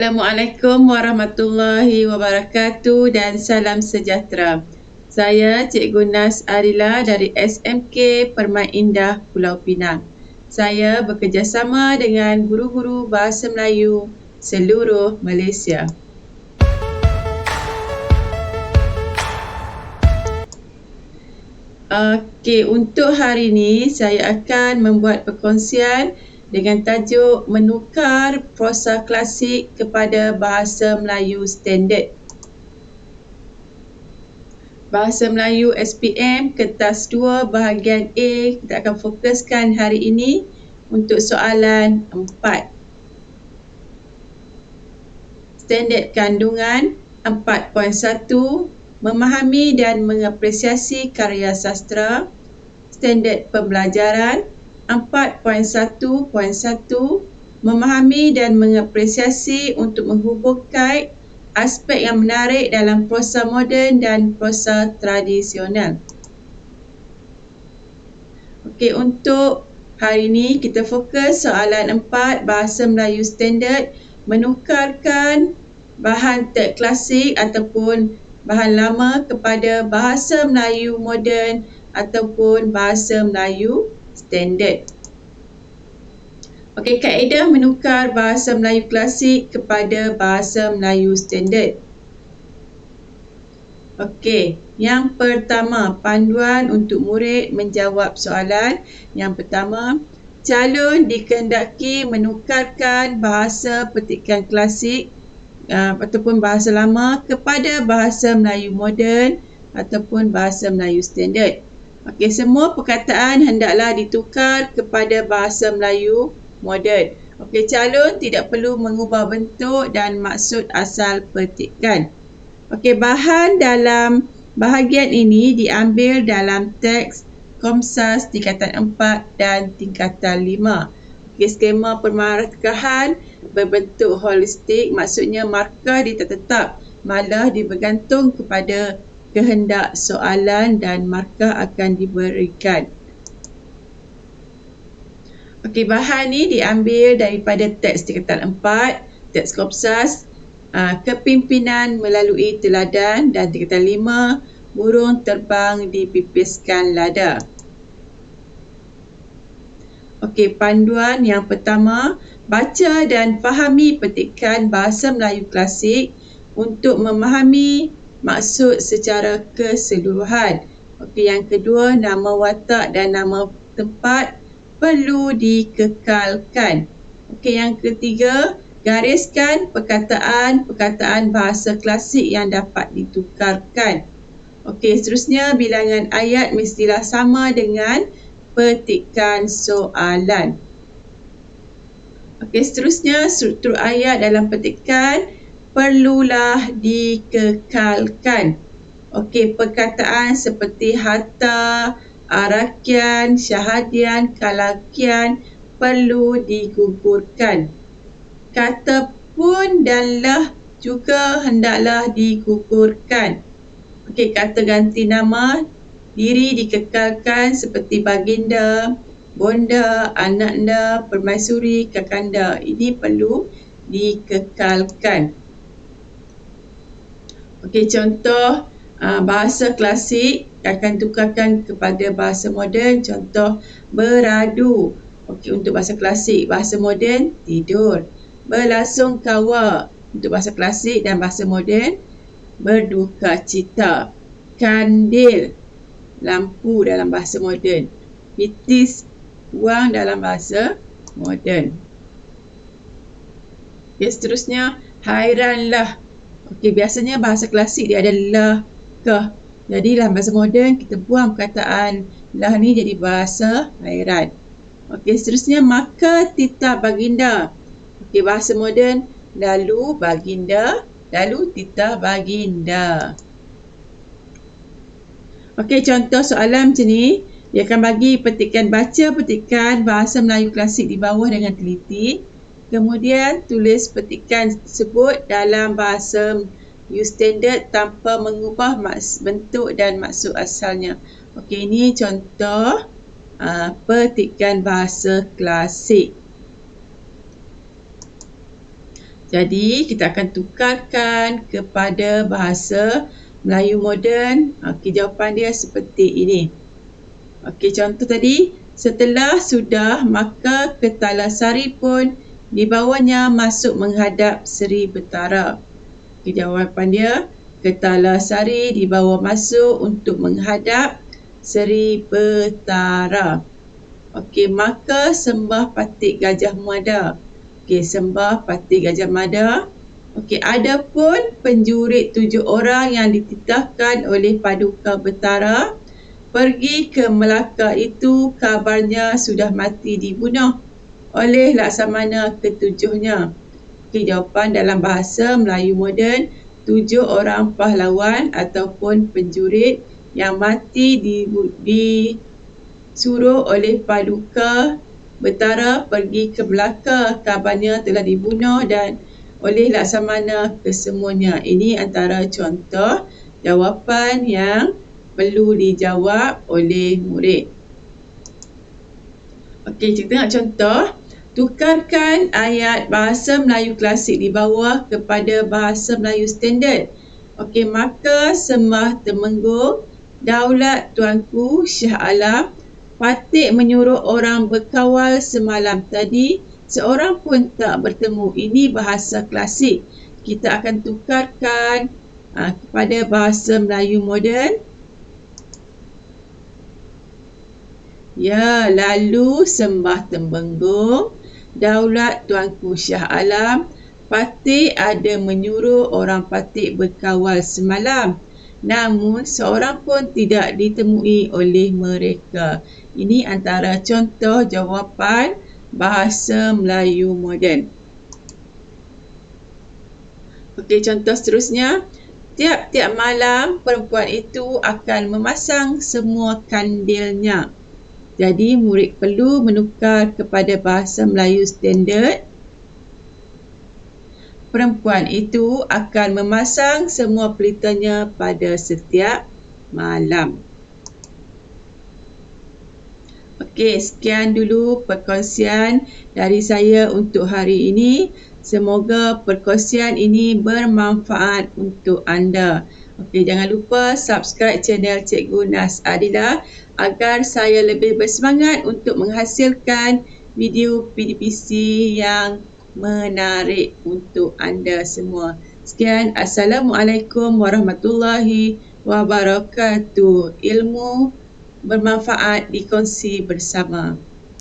Assalamualaikum warahmatullahi wabarakatuh dan salam sejahtera. Saya Cikgu Nas Arila dari SMK Permai Indah Pulau Pinang. Saya bekerjasama dengan guru-guru Bahasa Melayu seluruh Malaysia. Untuk hari ini saya akan membuat perkongsian dengan tajuk menukar prosa klasik kepada Bahasa Melayu Standard. Bahasa Melayu SPM Kertas 2 bahagian A kita akan fokuskan hari ini untuk soalan 4. Standard kandungan 4.1 memahami dan mengapresiasi karya sastra. Standard pembelajaran 4.1.1 memahami dan mengapresiasi untuk menghubungkan aspek yang menarik dalam prosa moden dan prosa tradisional. Untuk hari ini kita fokus soalan 4 Bahasa Melayu Standard, menukarkan bahan teks klasik ataupun bahan lama kepada Bahasa Melayu moden ataupun Bahasa Melayu Standard. Kaedah menukar Bahasa Melayu klasik kepada Bahasa Melayu Standard. Yang pertama, panduan untuk murid menjawab soalan. Yang pertama, calon dikehendaki menukarkan bahasa petikan klasik ataupun bahasa lama kepada Bahasa Melayu moden ataupun Bahasa Melayu Standard. Semua perkataan hendaklah ditukar kepada Bahasa Melayu moden. Calon tidak perlu mengubah bentuk dan maksud asal petikan. Bahan dalam bahagian ini diambil dalam teks Komsas tingkatan 4 dan tingkatan 5. Skema permarkahan berbentuk holistik, maksudnya markah dia tak tetap, malah dia bergantung kepada kehendak soalan dan markah akan diberikan. Bahan ni diambil daripada teks tingkatan 4, teks Komsas, kepimpinan melalui teladan, dan tingkatan 5, burung terbang dipipiskan lada. Panduan yang pertama, baca dan fahami petikan Bahasa Melayu klasik untuk memahami maksud secara keseluruhan. Yang kedua, nama watak dan nama tempat perlu dikekalkan. Yang ketiga, gariskan perkataan bahasa klasik yang dapat ditukarkan. Seterusnya, bilangan ayat mestilah sama dengan petikan soalan. Seterusnya, struktur ayat dalam petikan perlulah dikekalkan. Perkataan seperti hatta, arakian, syahadian, kalakian perlu digugurkan. Kata pun dan lah juga hendaklah digugurkan. Kata ganti nama diri dikekalkan seperti baginda, bonda, ananda, permaisuri, kakanda. Ini perlu dikekalkan. Contoh bahasa klasik akan tukarkan kepada bahasa moden. Contoh beradu. Untuk bahasa klasik. Bahasa moden tidur. Berlasung kawa. Untuk bahasa klasik dan bahasa moden berduka cita. Kandil, lampu dalam bahasa moden. Pitis, wang dalam bahasa moden. Seterusnya, hairanlah. Biasanya bahasa klasik dia ada lah, kah. Jadi dalam bahasa moden kita buang perkataan lah ni jadi bahasa hairan. Seterusnya, maka titah baginda. Bahasa moden, lalu baginda, lalu titah baginda. Contoh soalan macam ni, dia akan bagi baca petikan Bahasa Melayu klasik di bawah dengan teliti. Kemudian tulis petikan tersebut dalam Bahasa Melayu Standard tanpa mengubah bentuk dan maksud asalnya. Ini contoh petikan bahasa klasik. Jadi kita akan tukarkan kepada bahasa Melayu moden. Okey, jawapan dia seperti ini. Okey, contoh tadi, setelah sudah maka Ketalasari pun dibawanya masuk menghadap Seri Betara. Okey, jawapan dia Ketalasari dibawa masuk untuk menghadap Seri Betara. Okey, maka sembah Patik Gajah Mada. Okey, sembah Patik Gajah Mada. Okey, ada pun penjurit 7 orang yang dititahkan oleh Paduka Betara pergi ke Melaka itu, kabarnya sudah mati dibunuh oleh Laksamana ketujuhnya. Okey, jawapan dalam bahasa Melayu moden, 7 orang pahlawan ataupun penjurit yang mati disuruh oleh Paduka Betara pergi ke Melaka, kabarnya telah dibunuh dan oleh Laksamana kesemuanya. Ini antara contoh jawapan yang perlu dijawab oleh murid. Okey, kita tengok contoh. Tukarkan ayat bahasa Melayu klasik di bawah kepada bahasa Melayu standard. Okey, maka sembah Temenggung, daulat Tuanku Shah Alam, Patik menyuruh orang berkawal semalam tadi, seorang pun tak bertemu. Ini bahasa klasik. Kita akan tukarkan kepada bahasa Melayu moden. Ya, lalu sembah Temenggung, daulat Tuanku Shah Alam, Patik ada menyuruh orang Patik berkawal semalam. Namun seorang pun tidak ditemui oleh mereka. Ini antara contoh jawapan bahasa Melayu moden. Okey, contoh seterusnya. Tiap-tiap malam perempuan itu akan memasang semua kandilnya. Jadi murid perlu menukar kepada bahasa Melayu standard. Perempuan itu akan memasang semua pelitanya pada setiap malam. Okey, sekian dulu perkongsian dari saya untuk hari ini. Semoga perkongsian ini bermanfaat untuk anda. Okey, jangan lupa subscribe channel Cikgu Nas Adila agar saya lebih bersemangat untuk menghasilkan video PDPC yang menarik untuk anda semua. Sekian, Assalamualaikum warahmatullahi wabarakatuh. Ilmu bermanfaat dikongsi bersama.